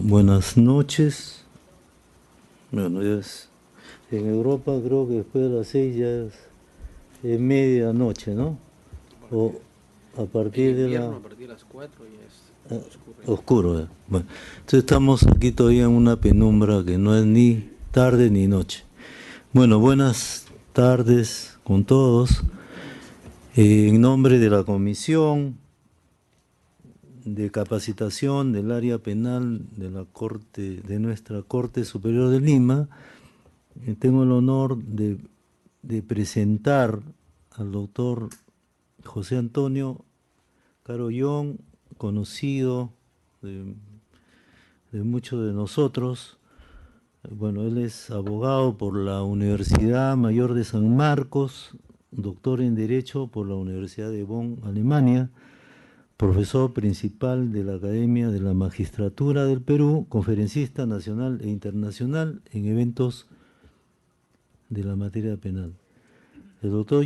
Buenas noches. Bueno, en Europa creo que después de las 6 ya es medianoche, ¿no? O Porque a en partir de invierno la... a partir de las 4 ya es oscuro ya. Oscuro. Bueno, entonces estamos aquí todavía en una penumbra que no es ni tarde ni noche. Bueno, buenas tardes con todos. En nombre de la Comisión de Capacitación del Área Penal de la Corte, de nuestra Corte Superior de Lima, tengo el honor de presentar al doctor José Antonio Carollón, conocido de muchos de nosotros. Bueno, él es abogado por la Universidad Mayor de San Marcos, doctor en Derecho por la Universidad de Bonn, Alemania, profesor principal de la Academia de la Magistratura del Perú, conferencista nacional e internacional en eventos de la materia penal. El doctor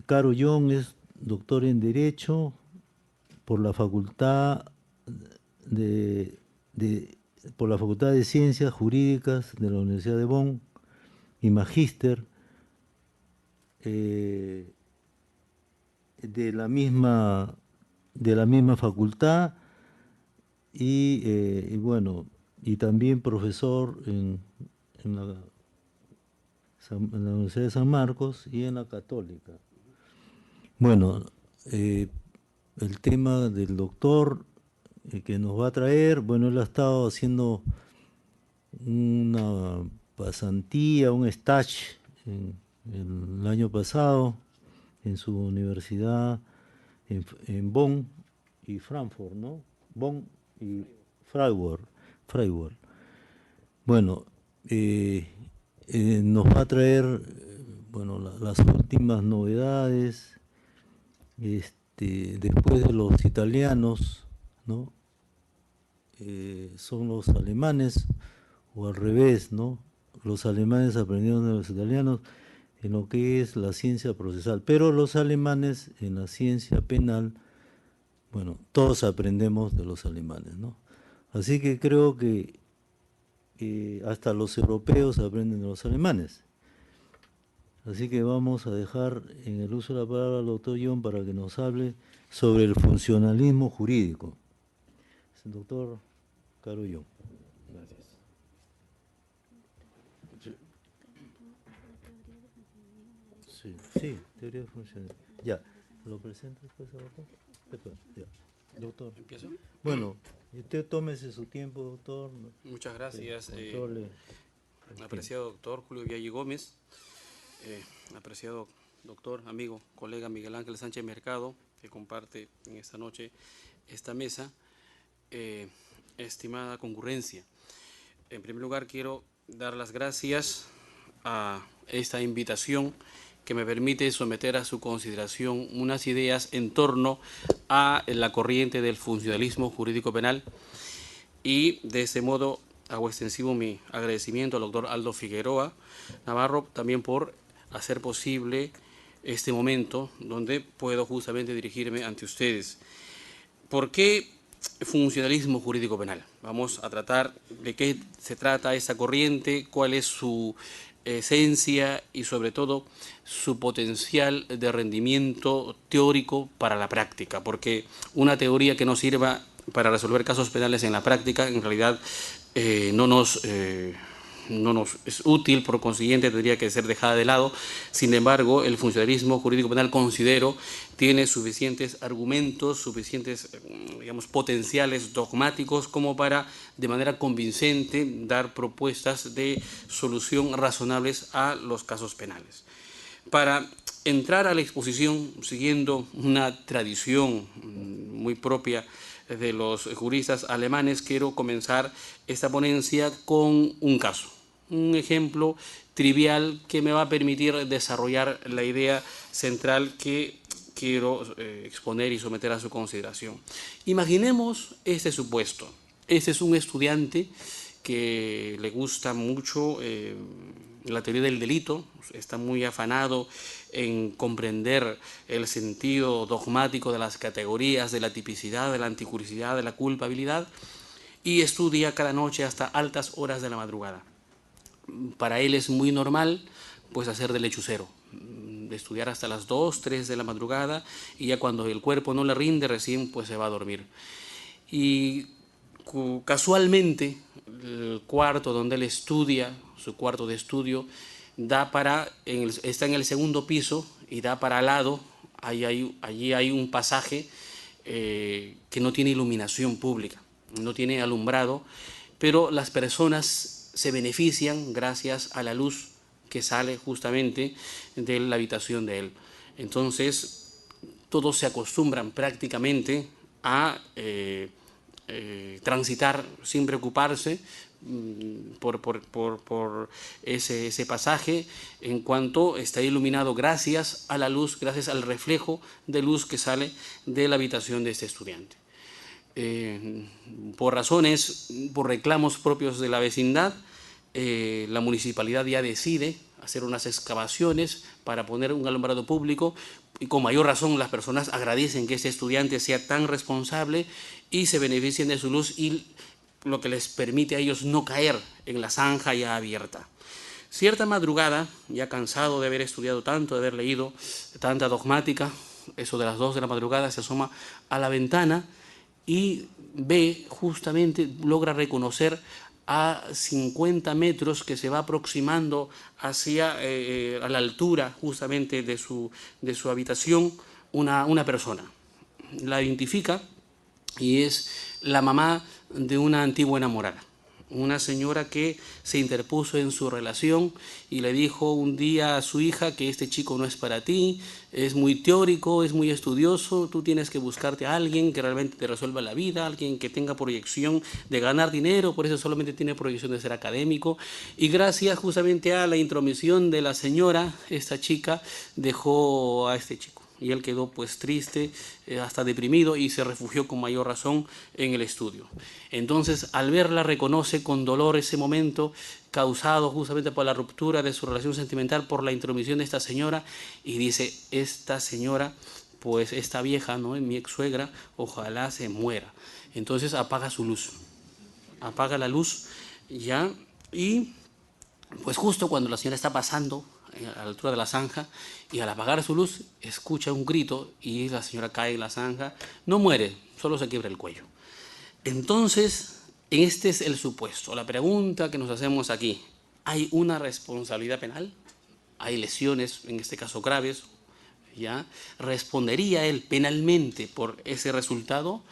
Caro Young es doctor en Derecho por la Facultad de, de- por la Facultad de Ciencias Jurídicas de la Universidad de Bonn y magíster eh, de la misma facultad y bueno, y también profesor en en la Universidad de San Marcos y en la Católica. Bueno, eh, el tema del doctor que nos va a traer, bueno, él ha estado haciendo una pasantía, un stage el año pasado en su universidad en Bonn y Frankfurt, ¿no? Bonn y Freiburg. Freiburg. Bueno, eh, nos va a traer bueno, las últimas novedades después de los italianos, ¿no? Son los alemanes, o al revés, ¿no? Los alemanes aprendieron de los italianos en lo que es la ciencia procesal, pero los alemanes en la ciencia penal, bueno, todos aprendemos de los alemanes, ¿no? Así que creo que hasta los europeos aprenden de los alemanes. Así que vamos a dejar en el uso de la palabra al doctor John para que nos hable sobre el funcionalismo jurídico. Es el doctor Caro John. Gracias. Sí, sí, teoría de funcionalismo. Ya, ¿lo presento después, doctor? Después, ya. Doctor. ¿Empiezo? Bueno, usted tómese su tiempo, doctor. Muchas gracias, Controle el tiempo. apreciado doctor Julio Villayi Gómez, apreciado doctor, amigo, colega Miguel Ángel Sánchez Mercado, que comparte en esta noche esta mesa, estimada concurrencia. En primer lugar, quiero dar las gracias a esta invitación que me permite someter a su consideración unas ideas en torno a la corriente del funcionalismo jurídico penal y de ese modo hago extensivo mi agradecimiento al doctor Aldo Figueroa Navarro también por hacer posible este momento donde puedo justamente dirigirme ante ustedes. ¿Por qué funcionalismo jurídico penal? Vamos a tratar de qué se trata esa corriente, cuál es su esencia y sobre todo su potencial de rendimiento teórico para la práctica, porque una teoría que no sirva para resolver casos penales en la práctica en realidad no nos es útil, por consiguiente tendría que ser dejada de lado. Sin embargo, el funcionalismo jurídico penal, considero, tiene suficientes argumentos, suficientes, digamos, potenciales dogmáticos como para, de manera convincente, dar propuestas de solución razonables a los casos penales. Para entrar a la exposición, siguiendo una tradición muy propia de los juristas alemanes, quiero comenzar esta ponencia con un caso, un ejemplo trivial que me va a permitir desarrollar la idea central que quiero exponer y someter a su consideración. Imaginemos este supuesto. Este es un estudiante que le gusta mucho la teoría del delito, está muy afanado en comprender el sentido dogmático de las categorías, de la tipicidad, de la anticuricidad, de la culpabilidad, y estudia cada noche hasta altas horas de la madrugada. Para él es muy normal pues hacer de lechucero, de estudiar hasta las 2, 3 de la madrugada, y ya cuando el cuerpo no le rinde recién pues se va a dormir. Y casualmente el cuarto donde él estudia, su cuarto de estudio, está en el segundo piso y da para al lado, allí hay un pasaje que no tiene iluminación pública, no tiene alumbrado, pero las personas se benefician gracias a la luz que sale justamente de la habitación de él. Entonces, todos se acostumbran prácticamente a transitar sin preocuparse por ese pasaje, en cuanto está iluminado gracias a la luz, gracias al reflejo de luz que sale de la habitación de este estudiante. Por reclamos propios de la vecindad, la municipalidad ya decide hacer unas excavaciones para poner un alumbrado público, y con mayor razón las personas agradecen que este estudiante sea tan responsable y se beneficien de su luz, y lo que les permite a ellos no caer en la zanja ya abierta. Cierta madrugada, ya cansado de haber estudiado tanto, de haber leído tanta dogmática, eso de las 2 de la madrugada, se asoma a la ventana y ve justamente, logra reconocer a 50 metros que se va aproximando hacia a la altura justamente de su habitación una persona. La identifica y es la mamá de una antigua enamorada, una señora que se interpuso en su relación y le dijo un día a su hija que este chico no es para ti, es muy teórico, es muy estudioso, tú tienes que buscarte a alguien que realmente te resuelva la vida, alguien que tenga proyección de ganar dinero, por eso solamente tiene proyección de ser académico. Y gracias justamente a la intromisión de la señora, esta chica dejó a este chico. Y él quedó pues triste, hasta deprimido, y se refugió con mayor razón en el estudio. Entonces, al verla, reconoce con dolor ese momento causado justamente por la ruptura de su relación sentimental, por la intromisión de esta señora, y dice, esta señora, pues esta vieja, ¿no?, mi ex suegra, ojalá se muera. Entonces apaga su luz, apaga la luz, ya, y pues justo cuando la señora está pasando a la altura de la zanja, y al apagar su luz escucha un grito y la señora cae en la zanja, no muere, solo se quiebra el cuello. Entonces, este es el supuesto, la pregunta que nos hacemos aquí: ¿hay una responsabilidad penal? ¿Hay lesiones, en este caso graves? ¿Ya? ¿Respondería él penalmente por ese resultado?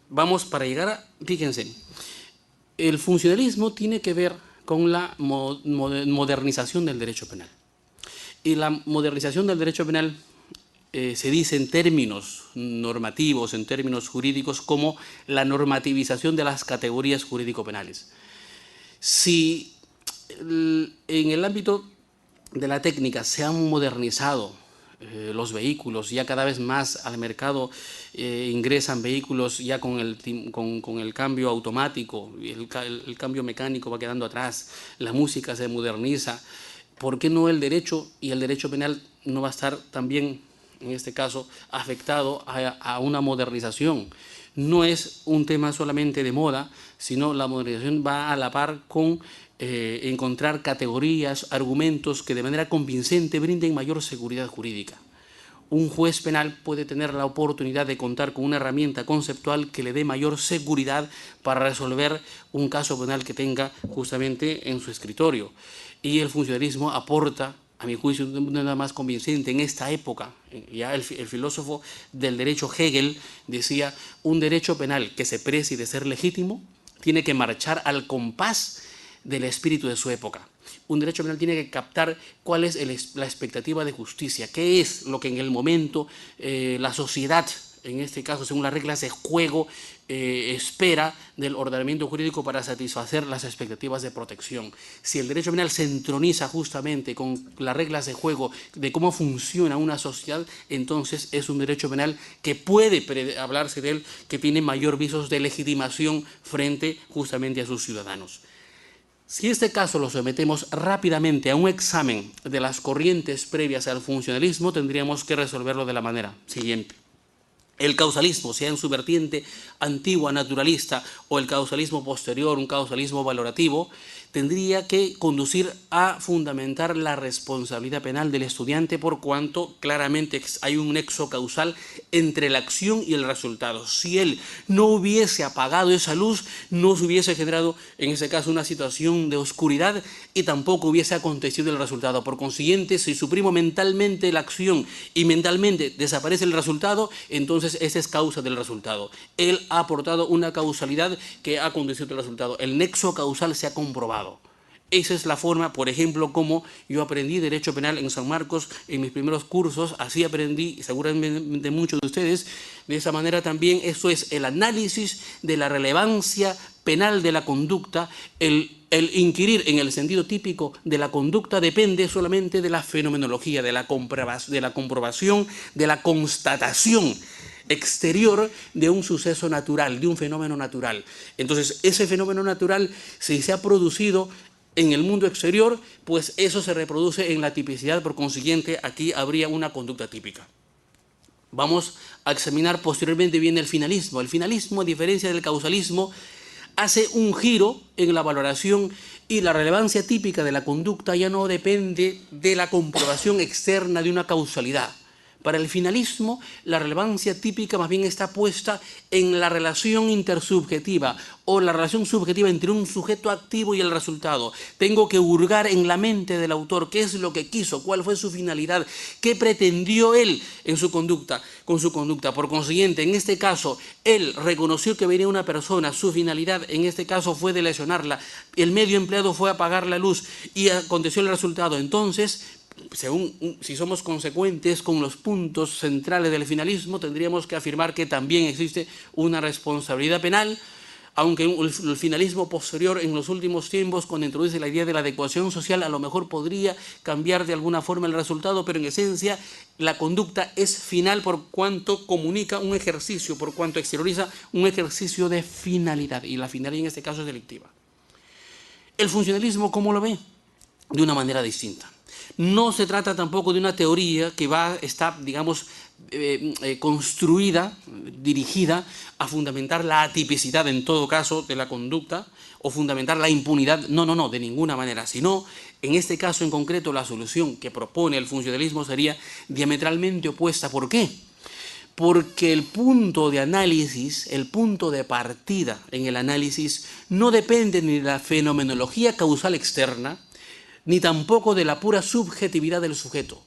Vamos, para llegar a, fíjense, el funcionalismo tiene que ver con la modernización del derecho penal. Y la modernización del derecho penal se dice en términos normativos, en términos jurídicos, como la normativización de las categorías jurídico-penales. Si en el ámbito de la técnica se han modernizado los vehículos, ya cada vez más al mercado ingresan vehículos ya con el cambio automático, el cambio mecánico va quedando atrás, la música se moderniza, ¿por qué no el derecho y el derecho penal no va a estar también, en este caso, afectado a una modernización? No es un tema solamente de moda, sino la modernización va a la par con encontrar categorías, argumentos que de manera convincente brinden mayor seguridad jurídica. Un juez penal puede tener la oportunidad de contar con una herramienta conceptual que le dé mayor seguridad para resolver un caso penal que tenga justamente en su escritorio. Y el funcionalismo aporta, a mi juicio, de manera más convincente en esta época. Ya el filósofo del derecho Hegel decía: un derecho penal que se precie de ser legítimo tiene que marchar al compás del espíritu de su época. Un derecho penal tiene que captar cuál es la expectativa de justicia, qué es lo que en el momento la sociedad, en este caso según las reglas de juego, espera del ordenamiento jurídico para satisfacer las expectativas de protección. Si el derecho penal se entroniza justamente con las reglas de juego de cómo funciona una sociedad, entonces es un derecho penal que puede hablarse de él, que tiene mayor visos de legitimación frente justamente a sus ciudadanos. Si este caso lo sometemos rápidamente a un examen de las corrientes previas al funcionalismo, tendríamos que resolverlo de la manera siguiente. El causalismo, sea en su vertiente antigua, naturalista, o el causalismo posterior, un causalismo valorativo, tendría que conducir a fundamentar la responsabilidad penal del estudiante por cuanto claramente hay un nexo causal entre la acción y el resultado. Si él no hubiese apagado esa luz, no se hubiese generado en ese caso una situación de oscuridad y tampoco hubiese acontecido el resultado. Por consiguiente, si suprimo mentalmente la acción y mentalmente desaparece el resultado, entonces esa es causa del resultado. Él ha aportado una causalidad que ha conducido al resultado. El nexo causal se ha comprobado. Esa es la forma, por ejemplo, como yo aprendí Derecho Penal en San Marcos en mis primeros cursos. Así aprendí, seguramente muchos de ustedes. De esa manera también eso es el análisis de la relevancia penal de la conducta. El inquirir en el sentido típico de la conducta depende solamente de la fenomenología, de la comprobación, de la constatación exterior de un suceso natural, de un fenómeno natural. Entonces, ese fenómeno natural, si se ha producido en el mundo exterior, pues eso se reproduce en la tipicidad, por consiguiente, aquí habría una conducta típica. Vamos a examinar posteriormente bien el finalismo. El finalismo, a diferencia del causalismo, hace un giro en la valoración y la relevancia típica de la conducta ya no depende de la comprobación externa de una causalidad. Para el finalismo, la relevancia típica más bien está puesta en la relación intersubjetiva o la relación subjetiva entre un sujeto activo y el resultado. Tengo que hurgar en la mente del autor qué es lo que quiso, cuál fue su finalidad, qué pretendió él en su conducta, con su conducta. Por consiguiente, en este caso, él reconoció que venía una persona, su finalidad en este caso fue de lesionarla, el medio empleado fue apagar la luz y aconteció el resultado. Entonces, si somos consecuentes con los puntos centrales del finalismo, tendríamos que afirmar que también existe una responsabilidad penal, aunque el finalismo posterior en los últimos tiempos, cuando introduce la idea de la adecuación social, a lo mejor podría cambiar de alguna forma el resultado, pero en esencia la conducta es final por cuanto comunica un ejercicio, por cuanto exterioriza un ejercicio de finalidad, y la finalidad en este caso es delictiva. El funcionalismo, ¿cómo lo ve? De una manera distinta. No se trata tampoco de una teoría que está, digamos, construida, dirigida a fundamentar la atipicidad en todo caso de la conducta o fundamentar la impunidad. No, de ninguna manera. Sino, en este caso en concreto, la solución que propone el funcionalismo sería diametralmente opuesta. ¿Por qué? Porque el punto de análisis, el punto de partida en el análisis no depende ni de la fenomenología causal externa, ni tampoco de la pura subjetividad del sujeto,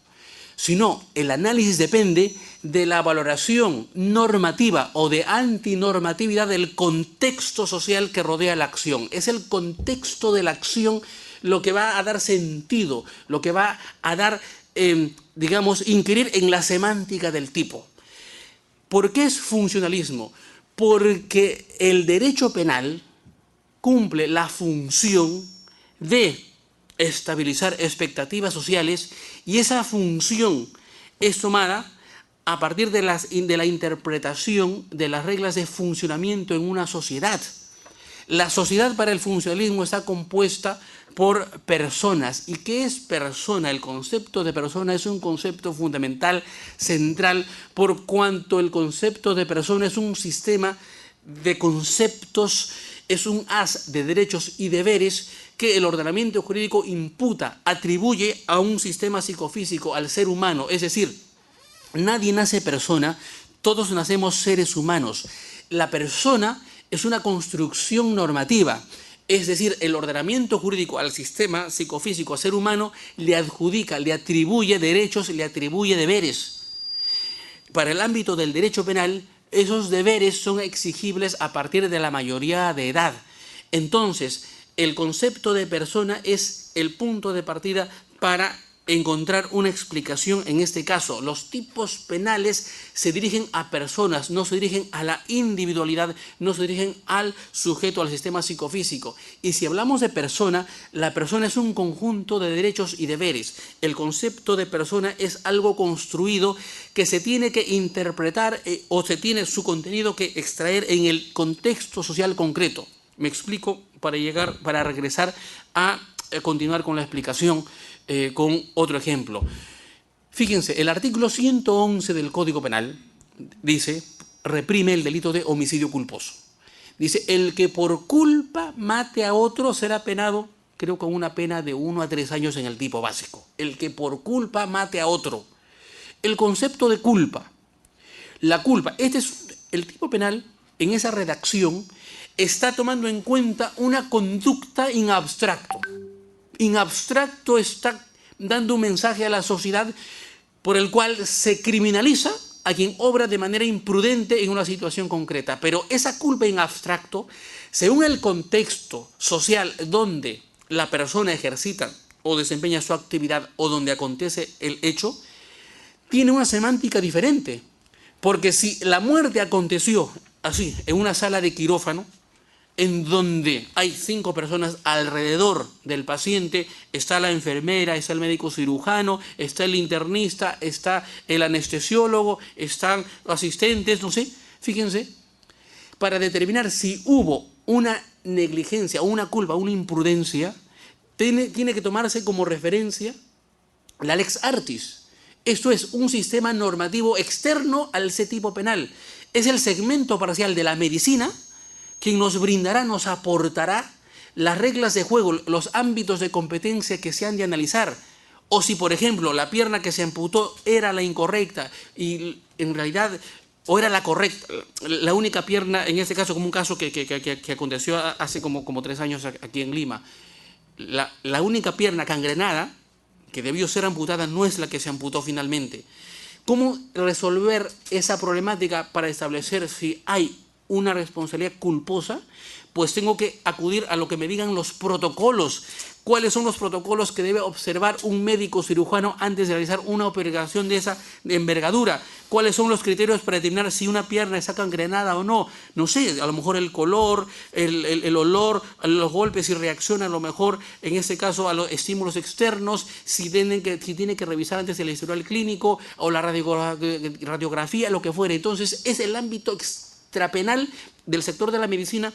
sino el análisis depende de la valoración normativa o de antinormatividad del contexto social que rodea la acción. Es el contexto de la acción lo que va a dar sentido, lo que va a dar, digamos, inquirir en la semántica del tipo. ¿Por qué es funcionalismo? Porque el derecho penal cumple la función de estabilizar expectativas sociales y esa función es tomada a partir de la interpretación de las reglas de funcionamiento en una sociedad. La sociedad para el funcionalismo está compuesta por personas. ¿Y qué es persona? El concepto de persona es un concepto fundamental, central, por cuanto el concepto de persona es un sistema de conceptos, es un haz de derechos y deberes que el ordenamiento jurídico imputa, atribuye a un sistema psicofísico, al ser humano. Es decir, nadie nace persona, todos nacemos seres humanos. La persona es una construcción normativa, es decir, el ordenamiento jurídico al sistema psicofísico, al ser humano, le adjudica, le atribuye derechos, le atribuye deberes. Para el ámbito del derecho penal, esos deberes son exigibles a partir de la mayoría de edad. Entonces, el concepto de persona es el punto de partida para encontrar una explicación en este caso. Los tipos penales se dirigen a personas, no se dirigen a la individualidad, no se dirigen al sujeto, al sistema psicofísico. Y si hablamos de persona, la persona es un conjunto de derechos y deberes. El concepto de persona es algo construido que se tiene que interpretar o se tiene su contenido que extraer en el contexto social concreto. Me explico para regresar a continuar con la explicación con otro ejemplo. Fíjense, el artículo 111 del Código Penal dice, reprime el delito de homicidio culposo. Dice, el que por culpa mate a otro será penado, creo, con una pena de 1 a 3 años en el tipo básico. El que por culpa mate a otro. El concepto de culpa. La culpa, este es el tipo penal, en esa redacción, está tomando en cuenta una conducta in abstracto. In abstracto está dando un mensaje a la sociedad por el cual se criminaliza a quien obra de manera imprudente en una situación concreta. Pero esa culpa en abstracto, según el contexto social donde la persona ejercita o desempeña su actividad o donde acontece el hecho, tiene una semántica diferente. Porque si la muerte aconteció así, en una sala de quirófano, en donde hay 5 personas alrededor del paciente, está la enfermera, está el médico cirujano, está el internista, está el anestesiólogo, están asistentes, no sé, fíjense, para determinar si hubo una negligencia, una culpa, una imprudencia, tiene que tomarse como referencia la lex artis. Esto es un sistema normativo externo al tipo penal. Es el segmento parcial de la medicina quien nos brindará, nos aportará las reglas de juego, los ámbitos de competencia que se han de analizar. O si, por ejemplo, la pierna que se amputó era la incorrecta y en realidad, o era la correcta, la única pierna, en este caso, como un caso que aconteció hace como 3 años aquí en Lima, la única pierna gangrenada que debió ser amputada no es la que se amputó finalmente. ¿Cómo resolver esa problemática para establecer si hay una responsabilidad culposa? Pues tengo que acudir a lo que me digan los protocolos. ¿Cuáles son los protocolos que debe observar un médico cirujano antes de realizar una operación de esa envergadura? ¿Cuáles son los criterios para determinar si una pierna está gangrenada o no? No sé, a lo mejor el color, el olor, los golpes, si reacciona a lo mejor, en este caso, a los estímulos externos, si tiene que revisar antes el historial clínico o la radiografía, lo que fuere. Entonces, es el ámbito extrapenal del sector de la medicina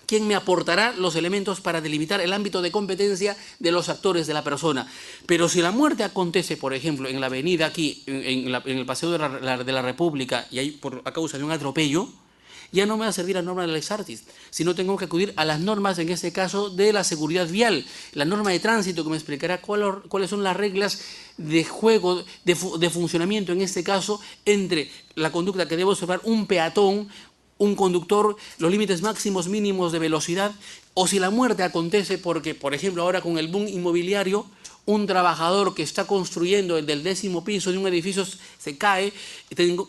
quien me aportará los elementos para delimitar el ámbito de competencia de los actores de la persona. Pero si la muerte acontece, por ejemplo, en la avenida aquí, en el Paseo de la República, y hay a causa de un atropello, ya no me va a servir la norma de lex artis, sino tengo que acudir a las normas, en este caso, de la seguridad vial, la norma de tránsito que me explicará cuáles son las reglas de juego, de funcionamiento, en este caso, entre la conducta que debe observar un peatón, un conductor, los límites máximos mínimos de velocidad, o si la muerte acontece porque, por ejemplo, ahora con el boom inmobiliario, un trabajador que está construyendo el del 10º piso de un edificio se cae,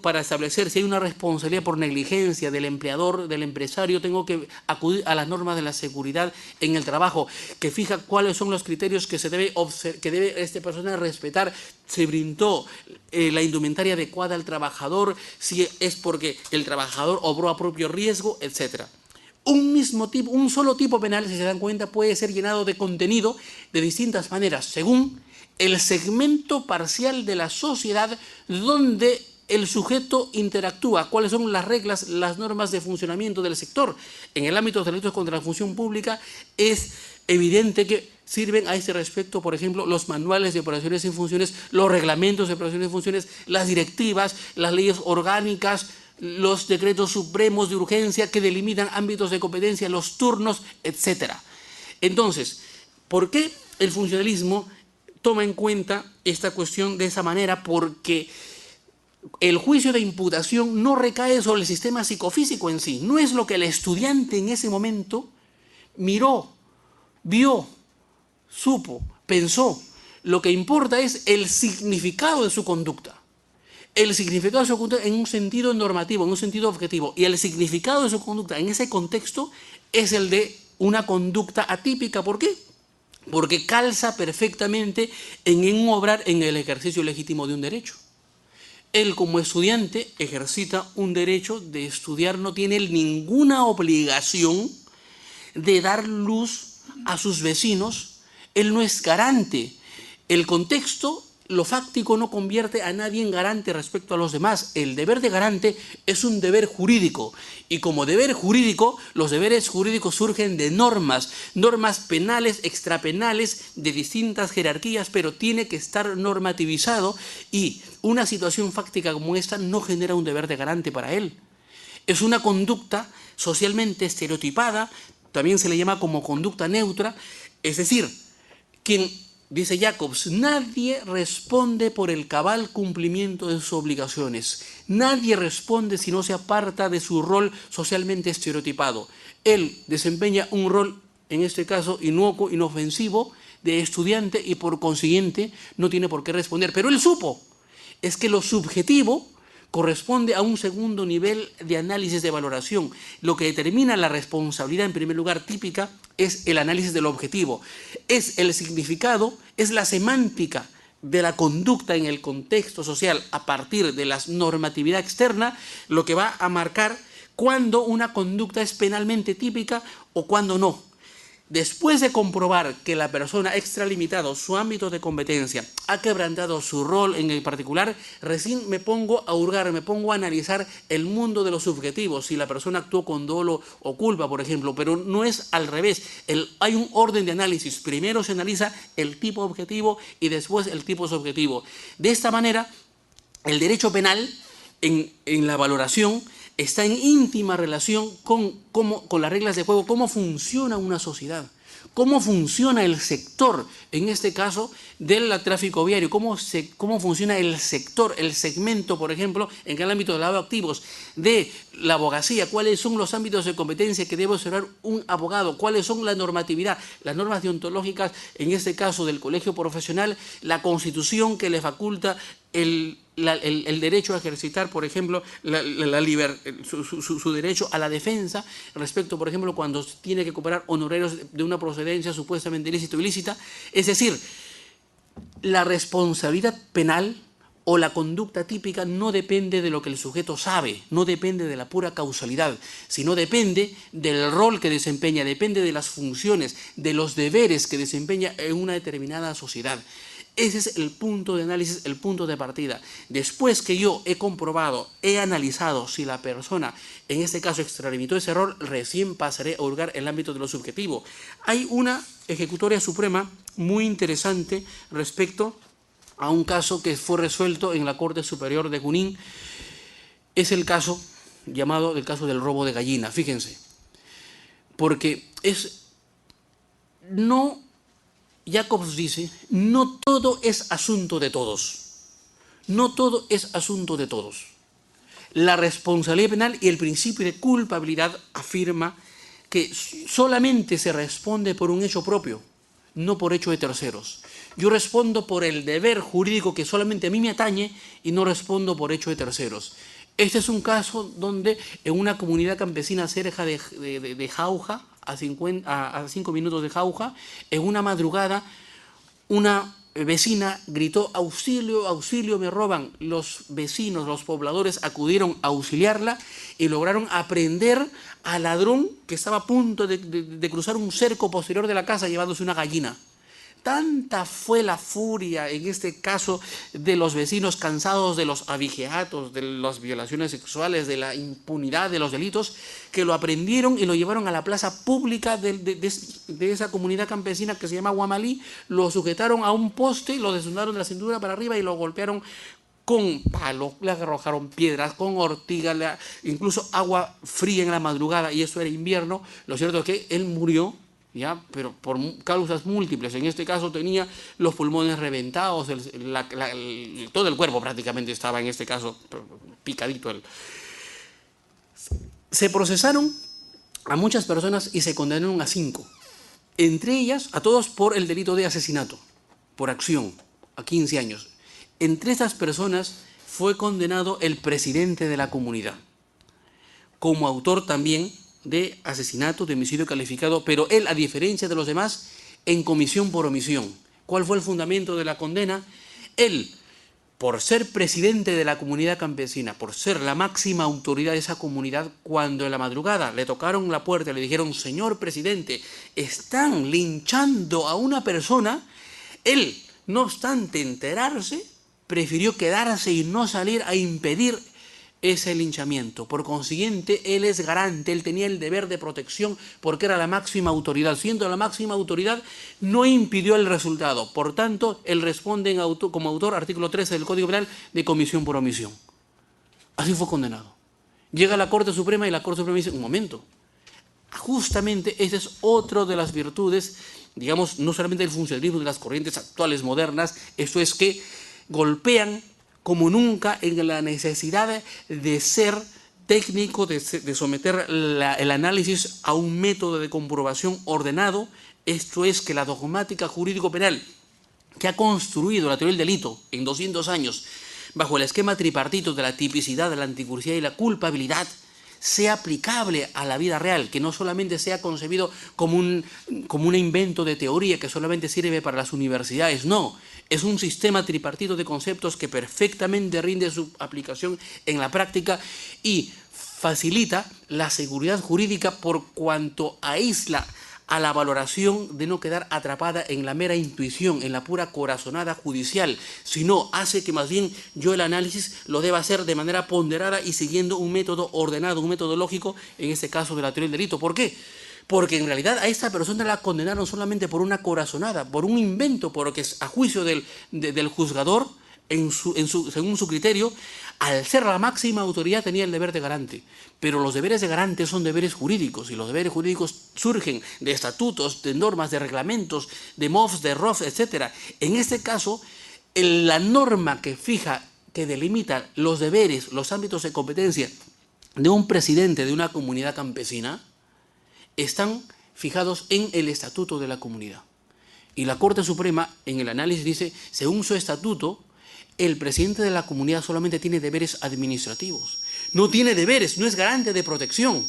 para establecer si hay una responsabilidad por negligencia del empleador, del empresario, tengo que acudir a las normas de la seguridad en el trabajo, que fija cuáles son los criterios que debe esta persona respetar. Se brindó la indumentaria adecuada al trabajador, si es porque el trabajador obró a propio riesgo, etcétera. Un solo tipo penal, si se dan cuenta, puede ser llenado de contenido de distintas maneras, según el segmento parcial de la sociedad donde el sujeto interactúa, cuáles son las reglas, las normas de funcionamiento del sector. En el ámbito de los delitos contra la función pública es evidente que sirven a este respecto, por ejemplo, los manuales de operaciones y funciones, los reglamentos de operaciones y funciones, las directivas, las leyes orgánicas, los decretos supremos de urgencia que delimitan ámbitos de competencia, los turnos, etc. Entonces, ¿por qué el funcionalismo toma en cuenta esta cuestión de esa manera? Porque el juicio de imputación no recae sobre el sistema psicofísico en sí, no es lo que el estudiante en ese momento miró, vio, supo, pensó. Lo que importa es el significado de su conducta. El significado de su conducta en un sentido normativo, en un sentido objetivo. Y el significado de su conducta en ese contexto es el de una conducta atípica. ¿Por qué? Porque calza perfectamente en un obrar en el ejercicio legítimo de un derecho. Él, como estudiante, ejercita un derecho de estudiar, no tiene ninguna obligación de dar luz a sus vecinos. Él no es garante. El contexto lo fáctico no convierte a nadie en garante respecto a los demás. El deber de garante es un deber jurídico. Y como deber jurídico, los deberes jurídicos surgen de normas penales, extrapenales, de distintas jerarquías, pero tiene que estar normativizado y una situación fáctica como esta no genera un deber de garante para él. Es una conducta socialmente estereotipada, también se le llama como conducta neutra, es decir, quien... Dice Jacobs, nadie responde por el cabal cumplimiento de sus obligaciones. Nadie responde si no se aparta de su rol socialmente estereotipado. Él desempeña un rol, en este caso, inocuo, inofensivo, de estudiante y por consiguiente no tiene por qué responder. Pero él supo, es que lo subjetivo corresponde a un segundo nivel de análisis de valoración. Lo que determina la responsabilidad, en primer lugar, típica, es el análisis del objetivo. Es el significado, es la semántica de la conducta en el contexto social a partir de la normatividad externa, lo que va a marcar cuándo una conducta es penalmente típica o cuándo no. Después de comprobar que la persona ha extralimitado su ámbito de competencia, ha quebrantado su rol en el particular, recién me pongo a hurgar, me pongo a analizar el mundo de los subjetivos, si la persona actuó con dolo o culpa, por ejemplo, pero no es al revés. Hay un orden de análisis. Primero se analiza el tipo objetivo y después el tipo subjetivo. De esta manera, el derecho penal en la valoración está en íntima relación con las reglas de juego, cómo funciona una sociedad, cómo funciona el sector, en este caso, del tráfico viario, cómo funciona el sector, el segmento, por ejemplo, en el ámbito del lavado de activos, de la abogacía, cuáles son los ámbitos de competencia que debe observar un abogado, cuáles son la normatividad, las normas deontológicas, en este caso del colegio profesional, la constitución que le faculta el derecho a ejercitar, por ejemplo, su derecho a la defensa respecto, por ejemplo, cuando tiene que cobrar honorarios de una procedencia supuestamente ilícita o ilícita. Es decir, la responsabilidad penal o la conducta típica no depende de lo que el sujeto sabe, no depende de la pura causalidad, sino depende del rol que desempeña, depende de las funciones, de los deberes que desempeña en una determinada sociedad. Ese es el punto de análisis, el punto de partida. Después que yo he comprobado, he analizado si la persona, en este caso, extralimitó ese error, recién pasaré a hurgar el ámbito de lo subjetivo. Hay una ejecutoria suprema muy interesante respecto a un caso que fue resuelto en la Corte Superior de Junín. Es el caso llamado el caso del robo de gallina, fíjense. Porque Jacobs dice, no todo es asunto de todos. No todo es asunto de todos. La responsabilidad penal y el principio de culpabilidad afirma que solamente se responde por un hecho propio, no por hecho de terceros. Yo respondo por el deber jurídico que solamente a mí me atañe y no respondo por hecho de terceros. Este es un caso donde en una comunidad campesina cerca de Jauja, a 5 minutos de Jauja, en una madrugada, una vecina gritó: auxilio, auxilio, me roban. Los vecinos, los pobladores acudieron a auxiliarla y lograron aprehender al ladrón que estaba a punto de cruzar un cerco posterior de la casa llevándose una gallina. Tanta fue la furia, en este caso, de los vecinos cansados de los abigeatos, de las violaciones sexuales, de la impunidad de los delitos, que lo aprendieron y lo llevaron a la plaza pública de esa comunidad campesina que se llama Guamalí, lo sujetaron a un poste, lo desnudaron de la cintura para arriba y lo golpearon con palos, le arrojaron piedras, con ortiga, incluso agua fría en la madrugada, y eso era invierno. Lo cierto es que él murió, ¿ya? Pero por causas múltiples. En este caso tenía los pulmones reventados, todo el cuerpo prácticamente estaba en este caso picadito. Se procesaron a muchas personas y se condenaron a 5. Entre ellas, a todos por el delito de asesinato, por acción, a 15 años. Entre estas personas fue condenado el presidente de la comunidad, como autor también de asesinato, de homicidio calificado, pero él, a diferencia de los demás, en comisión por omisión. ¿Cuál fue el fundamento de la condena? Él, por ser presidente de la comunidad campesina, por ser la máxima autoridad de esa comunidad, cuando en la madrugada le tocaron la puerta y le dijeron: señor presidente, están linchando a una persona, él, No obstante enterarse, prefirió quedarse y no salir a impedir ese linchamiento. Por consiguiente, él es garante, él tenía el deber de protección porque era la máxima autoridad. Siendo la máxima autoridad, no impidió el resultado. Por tanto, él responde como autor, artículo 13 del Código Penal, de comisión por omisión. Así fue condenado. Llega a la Corte Suprema y la Corte Suprema dice, un momento, justamente esa es otra de las virtudes, digamos, no solamente del funcionalismo de las corrientes actuales modernas, esto es que golpean como nunca en la necesidad de ser técnico, de someter el análisis a un método de comprobación ordenado. Esto es que la dogmática jurídico-penal que ha construido la teoría del delito en 200 años bajo el esquema tripartito de la tipicidad, de la anticursividad y la culpabilidad, sea aplicable a la vida real, que no solamente sea concebido como un invento de teoría que solamente sirve para las universidades, no, es un sistema tripartito de conceptos que perfectamente rinde su aplicación en la práctica y facilita la seguridad jurídica por cuanto aísla a la valoración de no quedar atrapada en la mera intuición, en la pura corazonada judicial, sino hace que más bien yo el análisis lo deba hacer de manera ponderada y siguiendo un método ordenado, un método lógico, en este caso de la teoría del delito. ¿Por qué? Porque en realidad a esta persona la condenaron solamente por una corazonada, por un invento, porque a juicio del juzgador, según su criterio, al ser la máxima autoridad tenía el deber de garante. Pero los deberes de garante son deberes jurídicos y los deberes jurídicos surgen de estatutos, de normas, de reglamentos, de MOFs, de ROFs, etc. En este caso, la norma que fija, que delimita los deberes, los ámbitos de competencia de un presidente de una comunidad campesina, están fijados en el estatuto de la comunidad. Y la Corte Suprema, en el análisis, dice, según su estatuto, el presidente de la comunidad solamente tiene deberes administrativos. No tiene deberes, no es garante de protección.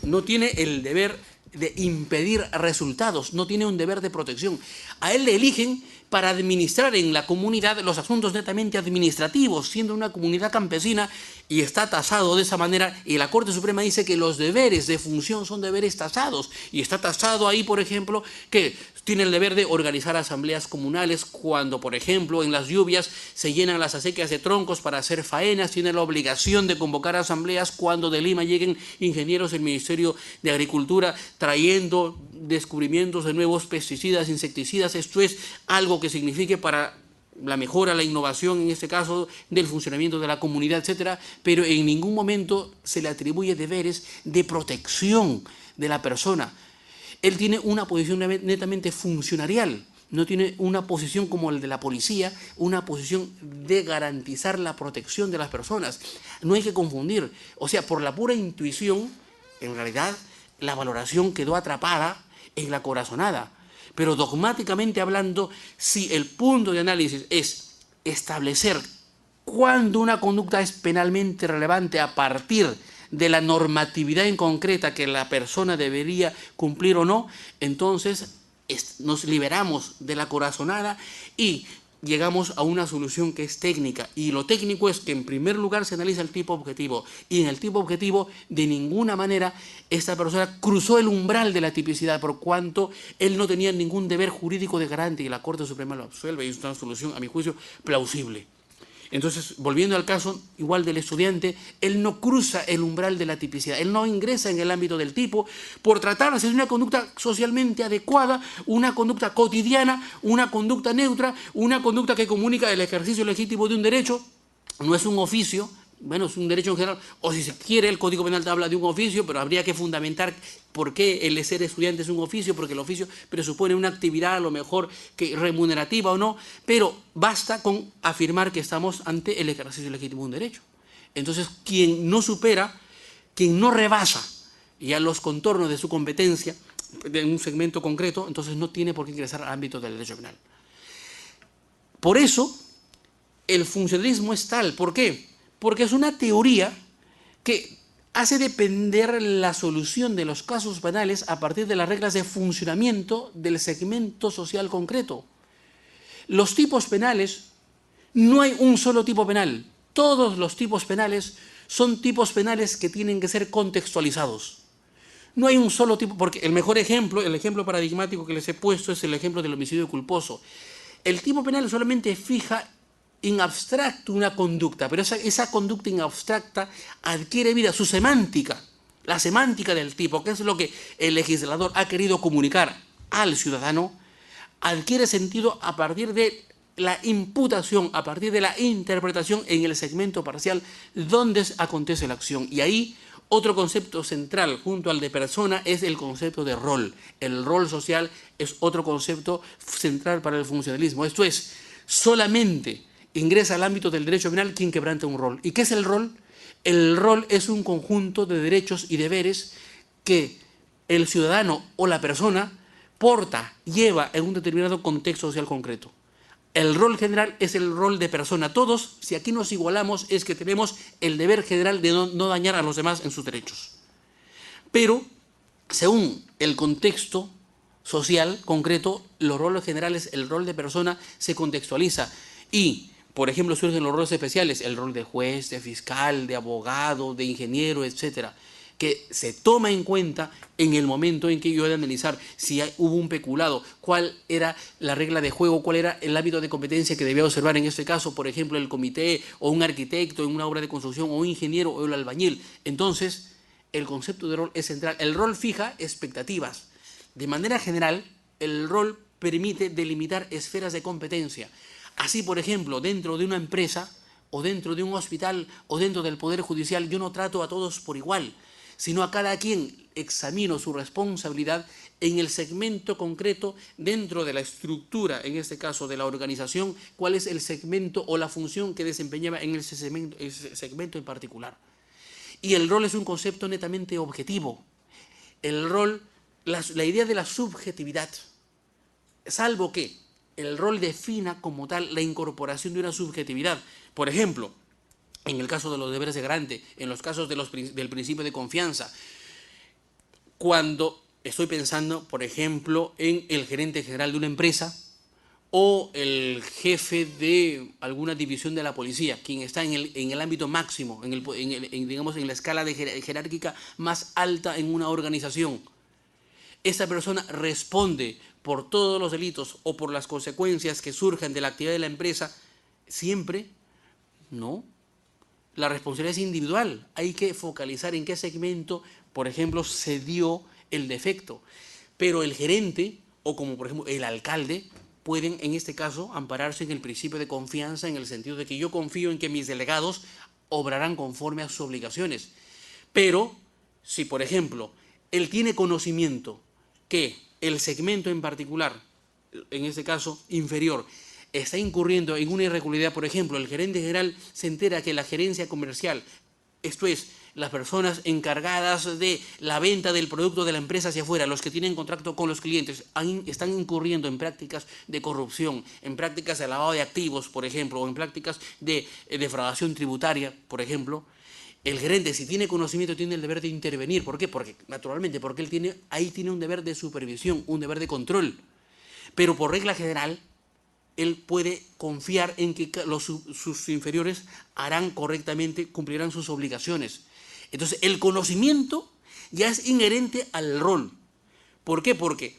No tiene el deber de impedir resultados, no tiene un deber de protección. A él le eligen para administrar en la comunidad los asuntos netamente administrativos, siendo una comunidad campesina, y está tasado de esa manera, y la Corte Suprema dice que los deberes de función son deberes tasados, y está tasado ahí, por ejemplo, que tiene el deber de organizar asambleas comunales cuando, por ejemplo, en las lluvias se llenan las acequias de troncos para hacer faenas, tiene la obligación de convocar asambleas cuando de Lima lleguen ingenieros del Ministerio de Agricultura trayendo descubrimientos de nuevos pesticidas, insecticidas. Esto es algo que signifique para la mejora, la innovación, en este caso, del funcionamiento de la comunidad, etcétera, pero en ningún momento se le atribuye deberes de protección de la persona. Él tiene una posición netamente funcionarial, no tiene una posición como el de la policía, una posición de garantizar la protección de las personas. No hay que confundir, o sea, por la pura intuición, en realidad, la valoración quedó atrapada en la corazonada. Pero dogmáticamente hablando, si el punto de análisis es establecer cuándo una conducta es penalmente relevante a partir de la normatividad en concreta que la persona debería cumplir o no, entonces nos liberamos de la corazonada y llegamos a una solución que es técnica. Y lo técnico es que en primer lugar se analiza el tipo objetivo, y en el tipo objetivo de ninguna manera esta persona cruzó el umbral de la tipicidad, por cuanto él no tenía ningún deber jurídico de garante, y la Corte Suprema lo absuelve, y es una solución, a mi juicio, plausible. Entonces, volviendo al caso igual del estudiante, él no cruza el umbral de la tipicidad, él no ingresa en el ámbito del tipo por tratarse de una conducta socialmente adecuada, una conducta cotidiana, una conducta neutra, una conducta que comunica el ejercicio legítimo de un derecho. No es un oficio, bueno, es un derecho en general, o si se quiere, el Código Penal te habla de un oficio, pero habría que fundamentar por qué el ser estudiante es un oficio, porque el oficio presupone una actividad a lo mejor que remunerativa o no, pero basta con afirmar que estamos ante el ejercicio legítimo de un derecho. Entonces, quien no supera, quien no rebasa ya los contornos de su competencia en un segmento concreto, entonces no tiene por qué ingresar al ámbito del derecho penal. Por eso, el funcionalismo es tal. ¿Por qué? Porque es una teoría que hace depender la solución de los casos penales a partir de las reglas de funcionamiento del segmento social concreto. Los tipos penales, no hay un solo tipo penal. Todos los tipos penales son tipos penales que tienen que ser contextualizados. No hay un solo tipo, porque el mejor ejemplo, el ejemplo paradigmático que les he puesto es el ejemplo del homicidio culposo. El tipo penal solamente fija en abstracto una conducta, pero esa conducta en abstracta adquiere vida, su semántica, la semántica del tipo, que es lo que el legislador ha querido comunicar al ciudadano, adquiere sentido a partir de la imputación, a partir de la interpretación en el segmento parcial donde acontece la acción. Y ahí otro concepto central junto al de persona es el concepto de rol. El rol social es otro concepto central para el funcionalismo. Esto es, solamente ingresa al ámbito del derecho penal quien quebranta un rol. ¿Y qué es el rol? El rol es un conjunto de derechos y deberes que el ciudadano o la persona porta, lleva en un determinado contexto social concreto. El rol general es el rol de persona. Todos, si aquí nos igualamos, es que tenemos el deber general de no dañar a los demás en sus derechos. Pero, según el contexto social concreto, los roles generales, el rol de persona se contextualiza. Y, por ejemplo, surgen los roles especiales, el rol de juez, de fiscal, de abogado, de ingeniero, etcétera, que se toma en cuenta en el momento en que yo he de analizar si hubo un peculado, cuál era la regla de juego, cuál era el ámbito de competencia que debía observar en este caso, por ejemplo, el comité o un arquitecto en una obra de construcción o un ingeniero o el albañil. Entonces, el concepto de rol es central. El rol fija expectativas. De manera general, el rol permite delimitar esferas de competencia. Así, por ejemplo, dentro de una empresa o dentro de un hospital o dentro del Poder Judicial, yo no trato a todos por igual, sino a cada quien examino su responsabilidad en el segmento concreto dentro de la estructura, en este caso de la organización, cuál es el segmento o la función que desempeñaba en ese segmento en particular. Y el rol es un concepto netamente objetivo. El rol, la idea de la subjetividad, salvo que el rol defina como tal la incorporación de una subjetividad. Por ejemplo, en el caso de los deberes de garante, en los casos del principio de confianza, cuando estoy pensando, por ejemplo, en el gerente general de una empresa o el jefe de alguna división de la policía, quien está en el ámbito máximo, digamos, en la escala jerárquica más alta en una organización. Esta persona responde por todos los delitos o por las consecuencias que surjan de la actividad de la empresa, siempre, no. La responsabilidad es individual. Hay que focalizar en qué segmento, por ejemplo, se dio el defecto. Pero el gerente, o como por ejemplo el alcalde, pueden en este caso ampararse en el principio de confianza, en el sentido de que yo confío en que mis delegados obrarán conforme a sus obligaciones. Pero si, por ejemplo, él tiene conocimiento que el segmento en particular, en este caso inferior, está incurriendo en una irregularidad, por ejemplo, el gerente general se entera que la gerencia comercial, esto es, las personas encargadas de la venta del producto de la empresa hacia afuera, los que tienen contacto con los clientes, están incurriendo en prácticas de corrupción, en prácticas de lavado de activos, por ejemplo, o en prácticas de defraudación tributaria, por ejemplo. El gerente, si tiene conocimiento, tiene el deber de intervenir. ¿Por qué? Porque, naturalmente, porque él ahí tiene un deber de supervisión, un deber de control. Pero por regla general, él puede confiar en que sus inferiores harán correctamente, cumplirán sus obligaciones. Entonces, el conocimiento ya es inherente al rol. ¿Por qué? Porque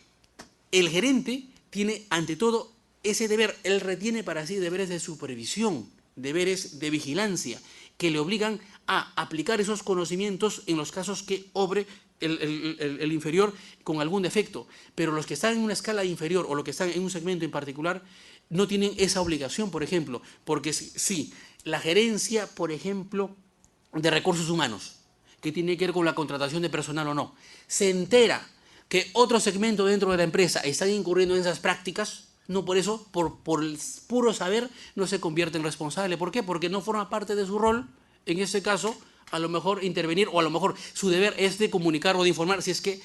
el gerente tiene, ante todo, ese deber. Él retiene para sí deberes de supervisión, deberes de vigilancia, que le obligan a aplicar esos conocimientos en los casos que obre el inferior con algún defecto. Pero los que están en una escala inferior o los que están en un segmento en particular no tienen esa obligación, por ejemplo, porque si la gerencia, por ejemplo, de recursos humanos, que tiene que ver con la contratación de personal o no, se entera que otro segmento dentro de la empresa está incurriendo en esas prácticas, no por eso, por el puro saber, no se convierte en responsable. ¿Por qué? Porque no forma parte de su rol, en ese caso, a lo mejor intervenir, o a lo mejor su deber es de comunicar o de informar, si es que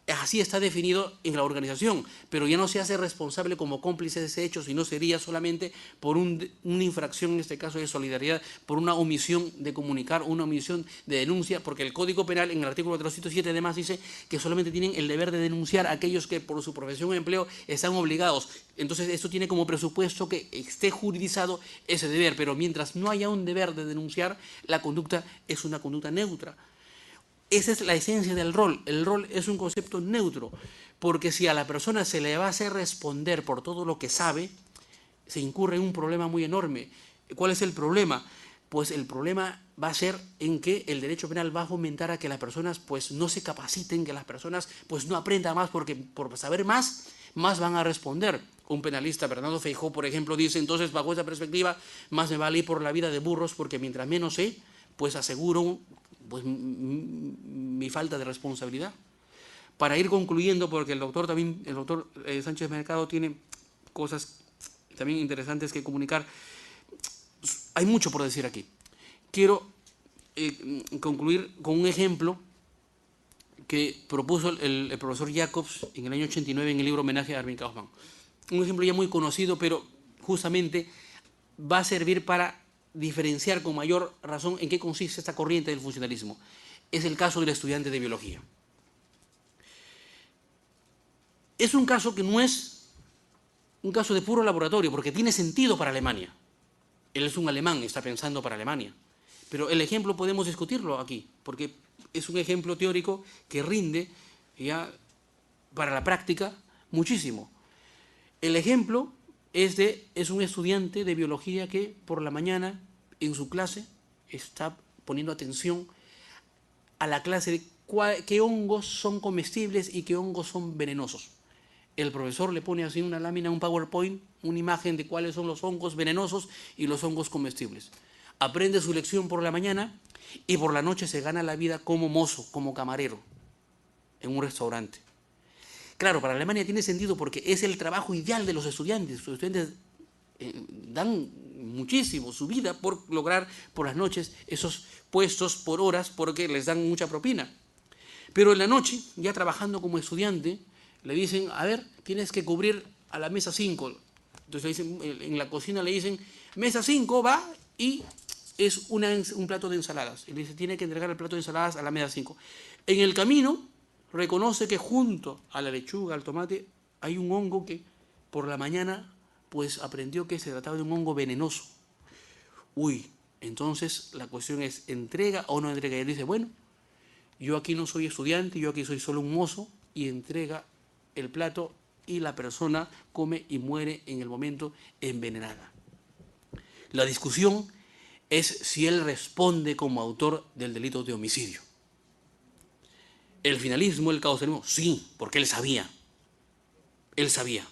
así está definido en la organización, pero ya no se hace responsable como cómplice de ese hecho, sino sería solamente por una infracción, en este caso de solidaridad, por una omisión de comunicar, una omisión de denuncia, porque el Código Penal en el artículo 307 además dice que solamente tienen el deber de denunciar a aquellos que por su profesión o empleo están obligados. Entonces esto tiene como presupuesto que esté juridizado ese deber, pero mientras no haya un deber de denunciar, la conducta es una conducta neutra. Esa es la esencia del rol. El rol es un concepto neutro, porque si a la persona se le va a hacer responder por todo lo que sabe, se incurre en un problema muy enorme. ¿Cuál es el problema? Pues el problema va a ser en que el derecho penal va a fomentar a que las personas pues no se capaciten, que las personas pues no aprendan más, porque por saber más van a responder. Un penalista, Bernardo Feijó, por ejemplo, dice, entonces, bajo esa perspectiva, más me vale ir por la vida de burros, porque mientras menos sé, pues aseguro pues, mi falta de responsabilidad. Para ir concluyendo, porque el doctor Sánchez Mercado tiene cosas también interesantes que comunicar. Hay mucho por decir aquí. Quiero concluir con un ejemplo que propuso el profesor Jacobs en el año 89 en el libro Homenaje a Armin Kaufmann. Un ejemplo ya muy conocido, pero justamente va a servir para diferenciar con mayor razón en qué consiste esta corriente del funcionalismo. Es el caso del estudiante de biología. Es un caso que no es un caso de puro laboratorio, porque tiene sentido para Alemania. Él es un alemán, está pensando para Alemania. Pero el ejemplo podemos discutirlo aquí, porque es un ejemplo teórico que rinde ya para la práctica muchísimo. El ejemplo es un estudiante de biología que por la mañana en su clase está poniendo atención a la clase de qué hongos son comestibles y qué hongos son venenosos. El profesor le pone así una lámina, un PowerPoint, una imagen de cuáles son los hongos venenosos y los hongos comestibles. Aprende su lección por la mañana y por la noche se gana la vida como mozo, como camarero, en un restaurante. Claro, para Alemania tiene sentido porque es el trabajo ideal de los estudiantes. Los estudiantes dan muchísimo su vida por lograr por las noches esos puestos por horas porque les dan mucha propina. Pero en la noche, ya trabajando como estudiante, le dicen, a ver, tienes que cubrir a la mesa 5. Entonces le dicen, en la cocina le dicen, mesa 5 va y es un plato de ensaladas. Y le dice, tiene que entregar el plato de ensaladas a la mesa 5. En el camino, reconoce que junto a la lechuga, al tomate, hay un hongo que por la mañana pues aprendió que se trataba de un hongo venenoso. Uy, entonces la cuestión es, ¿entrega o no entrega? Y él dice, bueno, yo aquí no soy estudiante, yo aquí soy solo un mozo, y entrega el plato y la persona come y muere en el momento envenenada. La discusión es si él responde como autor del delito de homicidio. El finalismo, el causalismo, sí, porque él sabía. Él sabía.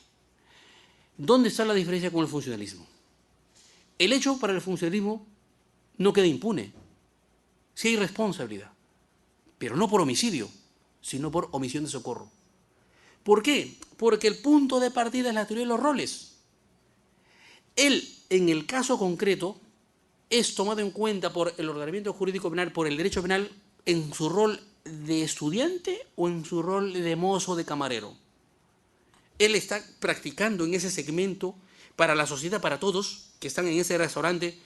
¿Dónde está la diferencia con el funcionalismo? El hecho para el funcionalismo no queda impune. Sí hay responsabilidad, pero no por homicidio, sino por omisión de socorro. ¿Por qué? Porque el punto de partida es la teoría de los roles. Él, en el caso concreto, es tomado en cuenta por el ordenamiento jurídico penal, por el derecho penal, en su rol de estudiante o en su rol de mozo, de camarero. Él está practicando en ese segmento para la sociedad, para todos que están en ese restaurante.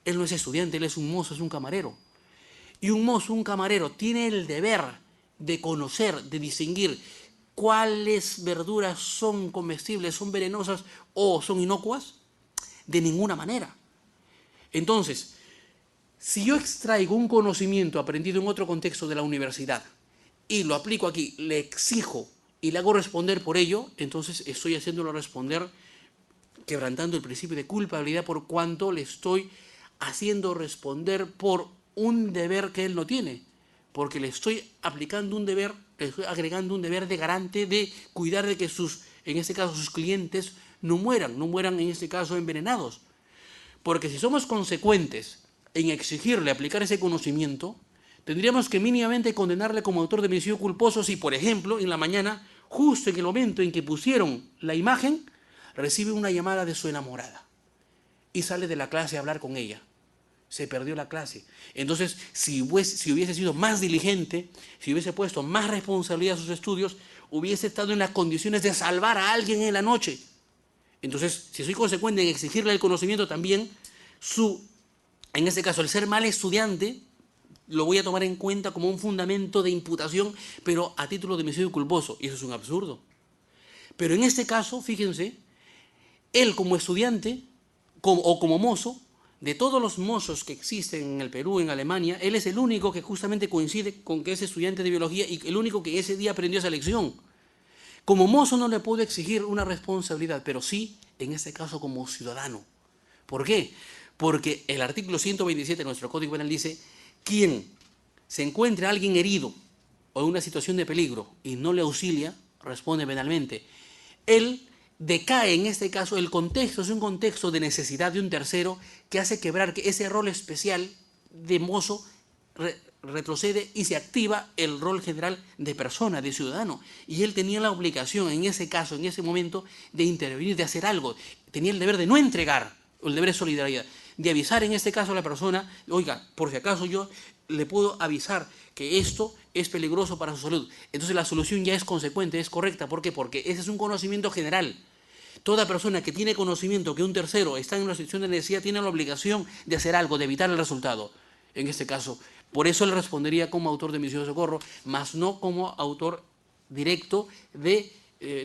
Él no es estudiante, él es un mozo, es un camarero. Y un mozo, un camarero, tiene el deber de conocer, de distinguir cuáles verduras son comestibles, son venenosas o son inocuas. De ninguna manera. Entonces, si yo extraigo un conocimiento aprendido en otro contexto de la universidad y lo aplico aquí, le exijo y le hago responder por ello, entonces estoy haciéndolo responder quebrantando el principio de culpabilidad por cuanto le estoy haciendo responder por un deber que él no tiene, porque le estoy aplicando un deber, le estoy agregando un deber de garante de cuidar de que en este caso sus clientes no mueran en este caso envenenados. Porque si somos consecuentes en exigirle aplicar ese conocimiento, tendríamos que mínimamente condenarle como autor de homicidio culposo si, por ejemplo, en la mañana, justo en el momento en que pusieron la imagen, recibe una llamada de su enamorada y sale de la clase a hablar con ella. Se perdió la clase. Entonces, si hubiese sido más diligente, si hubiese puesto más responsabilidad a sus estudios, hubiese estado en las condiciones de salvar a alguien en la noche. Entonces, si soy consecuente en exigirle el conocimiento también, en este caso, el ser mal estudiante, lo voy a tomar en cuenta como un fundamento de imputación, pero a título de homicidio culposo. Y eso es un absurdo. Pero en este caso, fíjense, él como estudiante o como mozo de todos los mozos que existen en el Perú, en Alemania, él es el único que justamente coincide con que es estudiante de biología y el único que ese día aprendió esa lección. Como mozo no le puedo exigir una responsabilidad, pero sí, en este caso, como ciudadano. ¿Por qué? Porque el artículo 127 de nuestro Código Penal dice: quien se encuentre a alguien herido o en una situación de peligro y no le auxilia, responde penalmente. Él decae, en este caso, el contexto es un contexto de necesidad de un tercero que hace quebrar que ese rol especial de mozo retrocede y se activa el rol general de persona, de ciudadano. Y él tenía la obligación, en ese caso, en ese momento, de intervenir, de hacer algo. Tenía el deber de no entregar, el deber de solidaridad, de avisar en este caso a la persona: oiga, por si acaso yo le puedo avisar que esto es peligroso para su salud. Entonces la solución ya es consecuente, es correcta. ¿Por qué? Porque ese es un conocimiento general. Toda persona que tiene conocimiento que un tercero está en una situación de necesidad tiene la obligación de hacer algo, de evitar el resultado. En este caso, por eso él respondería como autor de homicidio de socorro, más no como autor directo de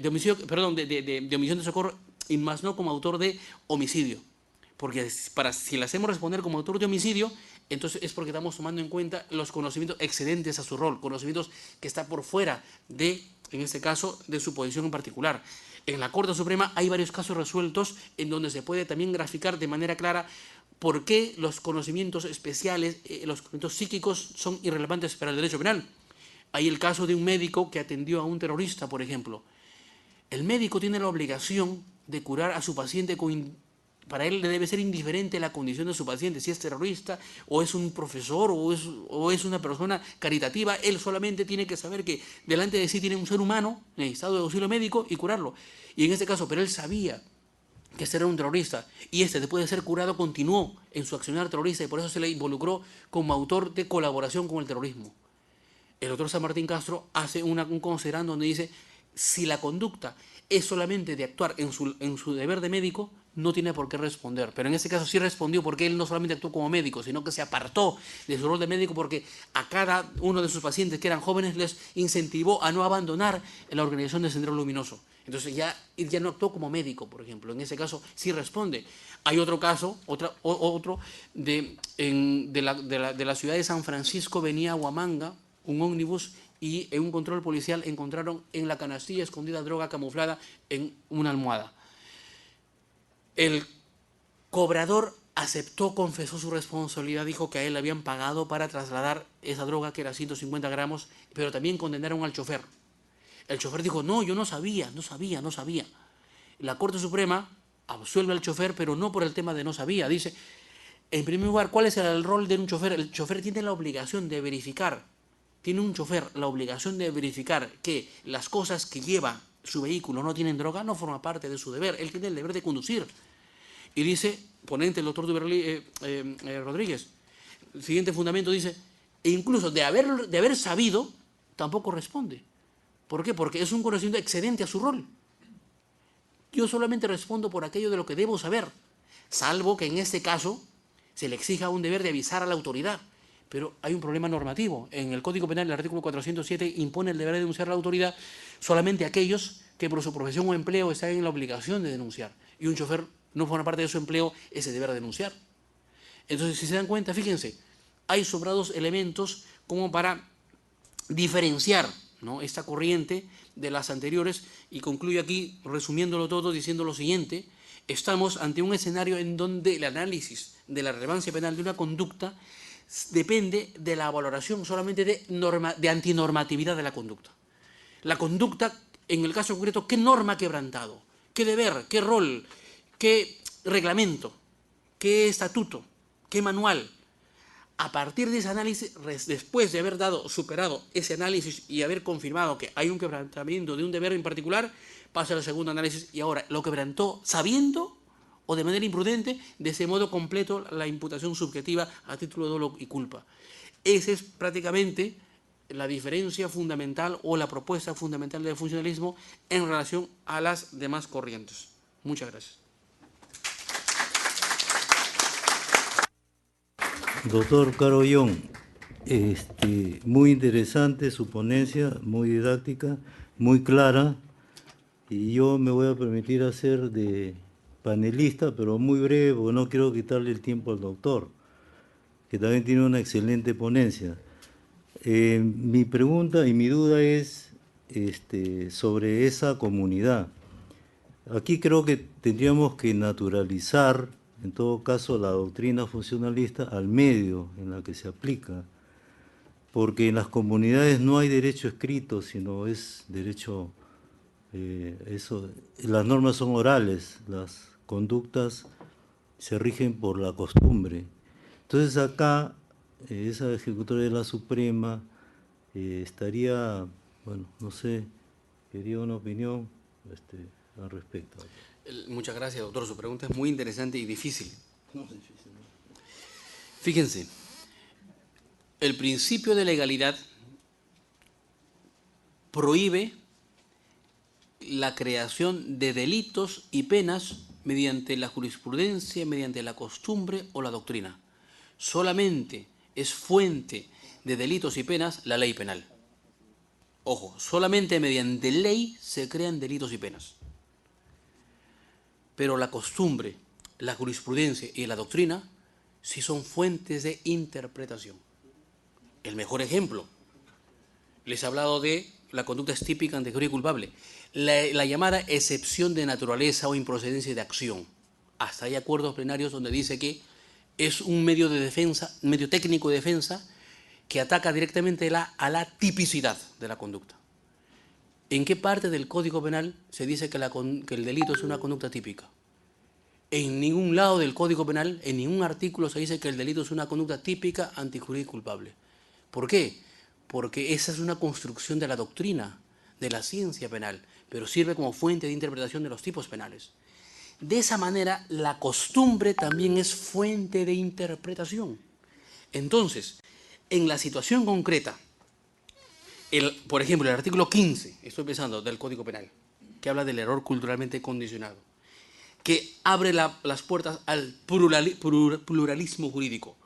homicidio, perdón, de omisión de socorro, y más no como autor de homicidio. Porque si le hacemos responder como autor de homicidio, entonces es porque estamos tomando en cuenta los conocimientos excedentes a su rol, conocimientos que están por fuera de, en este caso, de su posición en particular. En la Corte Suprema hay varios casos resueltos en donde se puede también graficar de manera clara por qué los conocimientos especiales, los conocimientos psíquicos son irrelevantes para el derecho penal. Hay el caso de un médico que atendió a un terrorista, por ejemplo. El médico tiene la obligación de curar a su paciente para él le debe ser indiferente la condición de su paciente, si es terrorista o es un profesor o es una persona caritativa. Él solamente tiene que saber que delante de sí tiene un ser humano en estado de auxilio médico y curarlo. Y en este caso, pero él sabía que este era un terrorista y después de ser curado, continuó en su accionar terrorista y por eso se le involucró como autor de colaboración con el terrorismo. El doctor San Martín Castro hace un considerando donde dice: si la conducta es solamente de actuar en su deber de médico, no tiene por qué responder. Pero en este caso sí respondió, porque él no solamente actuó como médico, sino que se apartó de su rol de médico, porque a cada uno de sus pacientes que eran jóvenes les incentivó a no abandonar la organización de Sendero Luminoso. Entonces ya no actuó como médico, por ejemplo. En ese caso sí responde. Hay otro caso, otro de la ciudad de San Francisco. Venía a Huamanga un ómnibus y en un control policial encontraron en la canastilla escondida droga camuflada en una almohada. El cobrador aceptó, confesó su responsabilidad, dijo que a él le habían pagado para trasladar esa droga, que era 150 gramos, pero también condenaron al chofer. El chofer dijo: no, yo no sabía. La Corte Suprema absuelve al chofer, pero no por el tema de no sabía. Dice, en primer lugar, ¿cuál es el rol de un chofer? El chofer tiene la obligación de verificar. Tiene un chofer la obligación de verificar que las cosas que lleva su vehículo no tienen droga, no forma parte de su deber. Él tiene el deber de conducir. Y dice, ponente el doctor Rodríguez, el siguiente fundamento dice: e incluso de haber sabido, tampoco responde. ¿Por qué? Porque es un conocimiento excedente a su rol. Yo solamente respondo por aquello de lo que debo saber, salvo que en este caso se le exija un deber de avisar a la autoridad. Pero hay un problema normativo. En el Código Penal, el artículo 407 impone el deber de denunciar a la autoridad solamente a aquellos que por su profesión o empleo están en la obligación de denunciar. Y un chofer no forma parte de su empleo ese deber de denunciar. Entonces, si se dan cuenta, fíjense, hay sobrados elementos como para diferenciar, ¿no?, esta corriente de las anteriores. Y concluyo aquí, resumiéndolo todo, diciendo lo siguiente: estamos ante un escenario en donde el análisis de la relevancia penal de una conducta depende de la valoración solamente de antinormatividad de la conducta. La conducta, en el caso concreto, ¿qué norma ha quebrantado? ¿Qué deber? ¿Qué rol? ¿Qué reglamento? ¿Qué estatuto? ¿Qué manual? A partir de ese análisis, después de haber superado ese análisis y haber confirmado que hay un quebrantamiento de un deber en particular, pasa al segundo análisis y ahora lo quebrantó sabiendo o de manera imprudente. De ese modo completo la imputación subjetiva a título de dolo y culpa. Esa es prácticamente la diferencia fundamental o la propuesta fundamental del funcionalismo en relación a las demás corrientes. Muchas gracias. Doctor Carollón, muy interesante su ponencia, muy didáctica, muy clara, y yo me voy a permitir hacer de panelista, pero muy breve, porque no quiero quitarle el tiempo al doctor, que también tiene una excelente ponencia. Mi pregunta y mi duda es sobre esa comunidad. Aquí creo que tendríamos que naturalizar, en todo caso, la doctrina funcionalista al medio en la que se aplica, porque en las comunidades no hay derecho escrito, sino es derecho, las normas son orales, las conductas se rigen por la costumbre. Entonces acá, esa ejecutoria de la Suprema estaría, bueno, no sé, quería una opinión al respecto. Muchas gracias, doctor. Su pregunta es muy interesante y difícil. Fíjense, el principio de legalidad prohíbe la creación de delitos y penas mediante la jurisprudencia, mediante la costumbre o la doctrina. Solamente es fuente de delitos y penas la ley penal. Ojo, solamente mediante ley se crean delitos y penas. Pero la costumbre, la jurisprudencia y la doctrina sí son fuentes de interpretación. El mejor ejemplo, les he hablado de la conducta es típica ante juez y culpable, la llamada excepción de naturaleza o improcedencia de acción. Hasta hay acuerdos plenarios donde dice que es un medio de defensa, un medio técnico de defensa que ataca directamente a la tipicidad de la conducta. ¿En qué parte del Código Penal se dice que el delito es una conducta típica? En ningún lado del Código Penal, en ningún artículo se dice que el delito es una conducta típica ante juez y culpable. ¿Por qué? Porque esa es una construcción de la doctrina, de la ciencia penal, pero sirve como fuente de interpretación de los tipos penales. De esa manera, la costumbre también es fuente de interpretación. Entonces, en la situación concreta, por ejemplo, el artículo 15, estoy pensando, del Código Penal, que habla del error culturalmente condicionado, que abre las puertas al pluralismo jurídico.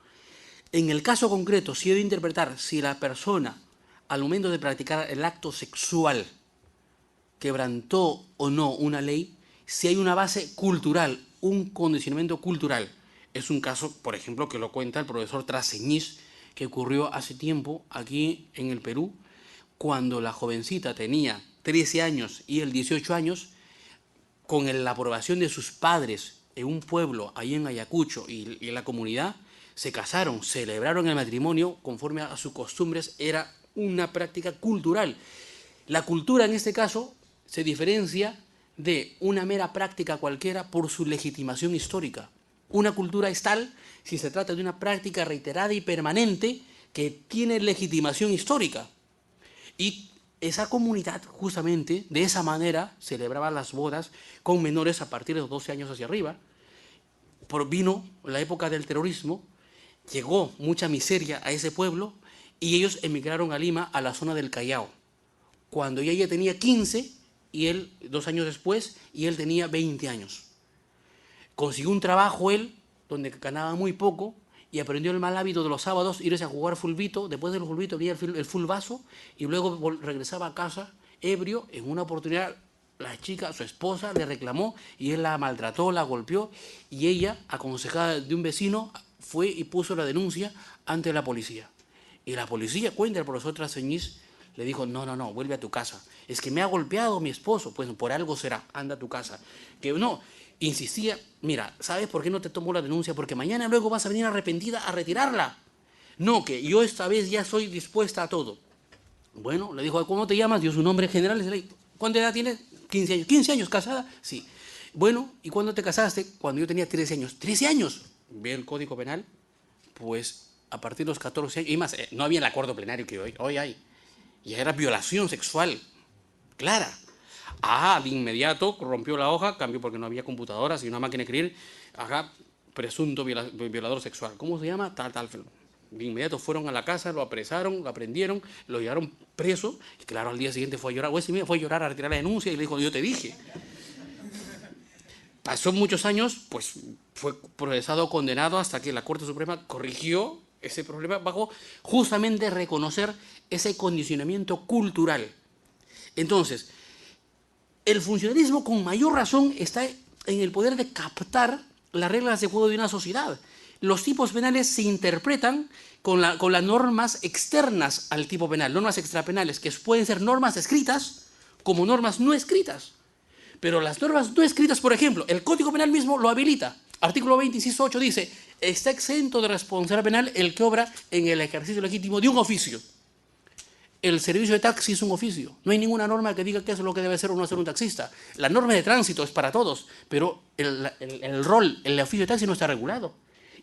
En el caso concreto, si he de interpretar si la persona, al momento de practicar el acto sexual, quebrantó o no una ley, si hay una base cultural, un condicionamiento cultural. Es un caso, por ejemplo, que lo cuenta el profesor Traseñís, que ocurrió hace tiempo aquí en el Perú, cuando la jovencita tenía 13 años y él 18 años, con la aprobación de sus padres en un pueblo, ahí en Ayacucho, y en la comunidad, se casaron, celebraron el matrimonio conforme a sus costumbres, era una práctica cultural. La cultura en este caso se diferencia de una mera práctica cualquiera por su legitimación histórica. Una cultura es tal si se trata de una práctica reiterada y permanente que tiene legitimación histórica. Y esa comunidad, justamente, de esa manera, celebraba las bodas con menores a partir de los 12 años hacia arriba. Vino la época del terrorismo, llegó mucha miseria a ese pueblo y ellos emigraron a Lima, a la zona del Callao. Cuando ella tenía 15 y él 2 años después, y él tenía 20 años. Consiguió un trabajo él, donde ganaba muy poco, y aprendió el mal hábito de los sábados, irse a jugar fulbito, después del fulbito venía el fulbazo, y luego regresaba a casa ebrio. En una oportunidad la chica, su esposa, le reclamó, y él la maltrató, la golpeó, y ella, aconsejada de un vecino, fue y puso la denuncia ante la policía. Y la policía, cuenta el profesor Traseñís, le dijo, no, vuelve a tu casa. Es que me ha golpeado mi esposo. Pues por algo será, anda a tu casa. Que no, insistía, mira, ¿sabes por qué no te tomo la denuncia? Porque mañana luego vas a venir arrepentida a retirarla. No, que yo esta vez ya soy dispuesta a todo. Bueno, le dijo, ¿cómo te llamas? Dio su nombre general. ¿Cuánta edad tienes? 15 años. ¿15 años casada? Sí. Bueno, ¿y cuándo te casaste? Cuando yo tenía 13 años. ¿13 años? Ve el Código Penal, pues a partir de los 14 años, y más, no había el acuerdo plenario que hoy hay. Ya era violación sexual, clara. De inmediato rompió la hoja, cambió porque no había computadoras y una máquina de escribir. Presunto violador sexual. ¿Cómo se llama? Tal. De inmediato fueron a la casa, lo apresaron, lo aprendieron, lo llevaron preso. Y claro, al día siguiente fue a llorar. Fue a llorar a retirar la denuncia y le dijo, yo te dije. Pasó muchos años, pues fue procesado, condenado, hasta que la Corte Suprema corrigió ese problema bajo justamente reconocer ese condicionamiento cultural. Entonces, el funcionalismo con mayor razón está en el poder de captar las reglas de juego de una sociedad. Los tipos penales se interpretan con las normas externas al tipo penal, normas extrapenales, que pueden ser normas escritas como normas no escritas. Pero las normas no escritas, por ejemplo, el Código Penal mismo lo habilita. Artículo 20, inciso 8 dice, está exento de responsabilidad penal el que obra en el ejercicio legítimo de un oficio. El servicio de taxi es un oficio. No hay ninguna norma que diga qué es lo que debe hacer o no hacer un taxista. La norma de tránsito es para todos, pero el rol, el oficio de taxi no está regulado.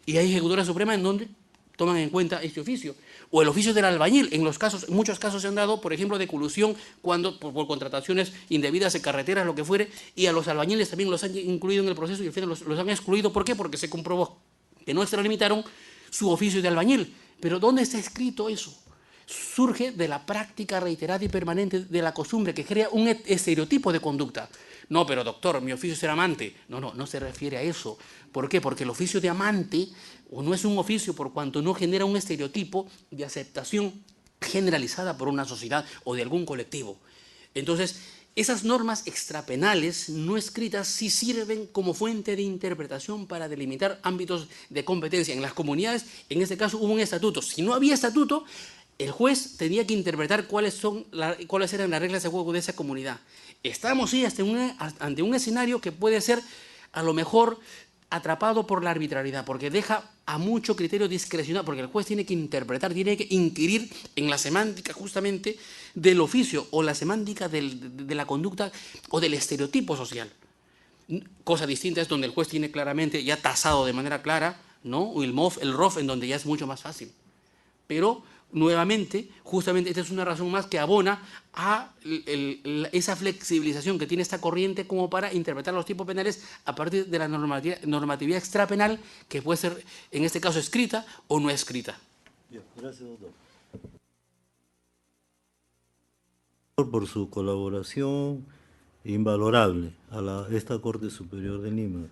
Y hay ejecutoras supremas en donde toman en cuenta este oficio. O el oficio del albañil. En muchos casos se han dado, por ejemplo, de colusión por contrataciones indebidas de carreteras, lo que fuere, y a los albañiles también los han incluido en el proceso y al final los han excluido. ¿Por qué? Porque se comprobó que no extralimitaron su oficio de albañil. Pero ¿dónde está escrito eso? Surge de la práctica reiterada y permanente de la costumbre que crea un estereotipo de conducta. No, pero doctor, mi oficio es ser amante. No se refiere a eso. ¿Por qué? Porque el oficio de amante no es un oficio por cuanto no genera un estereotipo de aceptación generalizada por una sociedad o de algún colectivo. Entonces, esas normas extrapenales no escritas sí sirven como fuente de interpretación para delimitar ámbitos de competencia. En las comunidades, en este caso, hubo un estatuto. Si no había estatuto, el juez tenía que interpretar cuáles eran las reglas de juego de esa comunidad. Estamos sí ante un escenario que puede ser a lo mejor atrapado por la arbitrariedad, porque deja a mucho criterio discrecional, porque el juez tiene que interpretar, tiene que inquirir en la semántica justamente del oficio o la semántica de la conducta o del estereotipo social. Cosa distinta es donde el juez tiene claramente ya tasado de manera clara, ¿no? El MOF, el ROF, en donde ya es mucho más fácil. Pero, nuevamente, justamente esta es una razón más que abona a esa flexibilización que tiene esta corriente como para interpretar los tipos penales a partir de la normatividad extrapenal, que puede ser, en este caso, escrita o no escrita. Bien, gracias, doctor. Por su colaboración invalorable a esta Corte Superior de Lima.